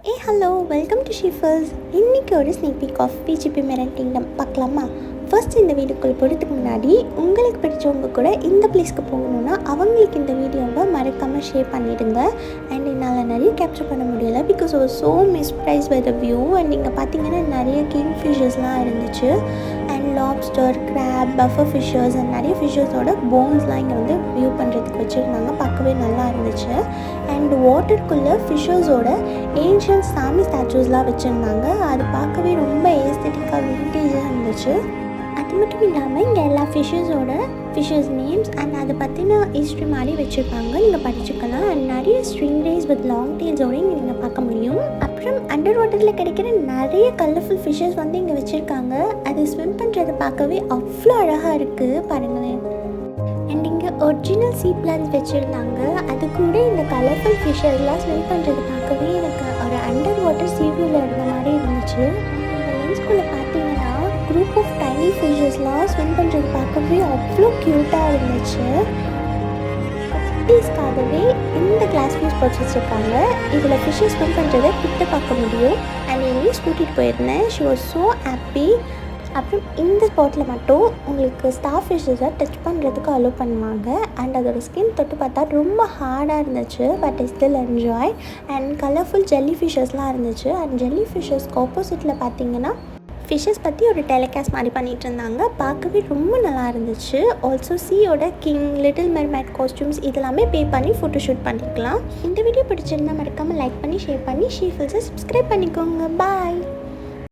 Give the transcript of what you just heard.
Hello welcome to ஷீஃபர்ஸ். இன்றைக்கி ஒரு sneak peek of VGP Marine Kingdom பார்க்கலாமா? ஃபர்ஸ்ட் இந்த வீடியோக்குள்ளே போகிறதுக்கு முன்னாடி உங்களுக்கு பிடிச்சவங்க கூட இந்த பிளேஸ்க்கு போகணுன்னா அவங்களுக்கு இந்த வீடியோவை மறக்காமல் ஷேர் பண்ணிவிடுங்க. அண்ட் என்னால் நிறைய கேப்சர் பண்ண முடியலை பிகாஸ் ஒரு so mesmerised by the view. And இங்கே பார்த்தீங்கன்னா நிறைய கிங் ஃபிஷஸ்லாம் இருந்துச்சு. And lobster, crab, puffer fishes and நிறைய ஃபிஷர்ஸோட போன்ஸ்லாம் இங்கே வந்து வியூ பண்ணுறதுக்கு வச்சுருந்தாங்க. பார்க்கவே நல்லா இருந்துச்சு. அண்ட் வாட்டருக்குள்ளே ஃபிஷர்ஸோட ஏன்ஷியன்ட் சாமி ஸ்டாச்சூஸ்லாம் வச்சுருந்தாங்க. அது பார்க்கவே ரொம்ப ஏஸ்தட்டிக்காக விண்டேஜாக இருந்துச்சு. அது மட்டும் இல்லாமல் இங்கே எல்லா ஃபிஷர்ஸ் நேம்ஸ் அண்ட் அதை பற்றின ஹிஸ்ட்ரி மாதிரி வச்சுருப்பாங்க. நீங்கள் படிச்சுக்கலாம். அண்ட் நிறைய ஸ்ட்ரிங்ரேஸ் வித் லாங் டெயில்ஸோடு இங்கே நீங்கள் பார்க்க முடியும். அப்புறம் அண்டர் வாட்டரில் கிடைக்கிற நிறைய கலர்ஃபுல் ஃபிஷஸ் வந்து இங்கே வச்சுருக்காங்க. அது ஸ்விம் பண்ணுறதை பார்க்கவே அவ்வளோ அழகாக இருக்குது, பாருங்களேன். அண்ட் இங்கே ஒரிஜினல் சீ பிளான்ஸ் வச்சுருந்தாங்க. அது கூட இந்த கலர்ஃபுல் ஃபிஷர்லாம் ஸ்விம் பண்ணுறது பார்க்கவே எனக்கு ஒரு அண்டர் வாட்டர் சீவியூவில் இருந்த மாதிரி இருந்துச்சு. இந்த லென்ஸ்குள்ளே பார்த்தீங்கன்னா குரூப் ஆஃப் டைனி ஃபிஷஸ்லாம் ஸ்விம் பண்ணுறது பார்க்கவே அவ்வளோ க்யூட்டாக இருந்துச்சு. குட்டீஸ்க்காகவே இந்த கிளாஸ் ஃபிஷ் ஸ்பாட்ஸ் வச்சுருக்காங்க. இதில் ஃபிஷ்ஷஸ் ஸ்விம் பண்ணுறதை கிட்ட பார்க்க முடியும். அண்ட் எங்கேயும் கூட்டிகிட்டு போயிருந்தேன். She was so happy. அப்புறம் இந்த ஸ்பாட்டில் மட்டும் உங்களுக்கு ஸ்டார் ஃபிஷ்ஷஸை டச் பண்ணுறதுக்கு அலோவ் பண்ணுவாங்க. அண்ட் அதோட ஸ்கின் தொட்டு பார்த்தா ரொம்ப ஹார்டாக இருந்துச்சு. But I still enjoy. And colourful jelly ஃபிஷ்ஷஸ்லாம் இருந்துச்சு. அண்ட் ஜெல்லி ஃபிஷ்ஷஸ்க்கு ஆப்போசிட்டில் பார்த்தீங்கன்னா ஃபிஷ்ஷஸ் பற்றி ஒரு டெலிகாஸ்ட் மாதிரி பண்ணிகிட்டு இருந்தாங்க. பார்க்கவே ரொம்ப நல்லா இருந்துச்சு. ஆல்சோ சீயோட கிங், லிட்டில் மெர்மைட் காஸ்டியூம்ஸ் இதெல்லாமே பே பண்ணி ஃபோட்டோ ஷூட் பண்ணிக்கலாம். இந்த வீடியோ பிடிச்சிருந்தா மறக்காமல் லைக் பண்ணி ஷேர் பண்ணி ஷீஃபில்ஸை சப்ஸ்கிரைப் பண்ணிக்கோங்க. பாய்.